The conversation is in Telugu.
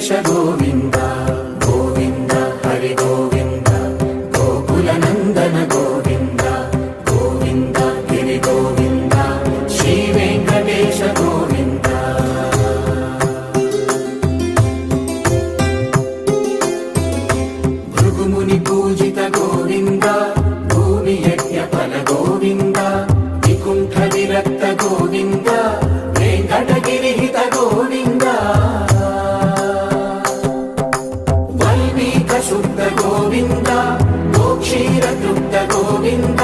వెంకటేశ గోవింద గోవింద హరి గోవింద గోకుల నందన గోవింద గోవింద గిరి గోవింద శ్రీ వెంకటేశ గోవింద. భృగుముని పూజిత గోవింద భూమి యజ్ఞ ఫల గోవింద వికుంఠ విరక్త గోవింద వెంకటగిరిహిత గోవింద వల్మీక శుద్ధ గోవింద గోక్షీర తృప్త గోవింద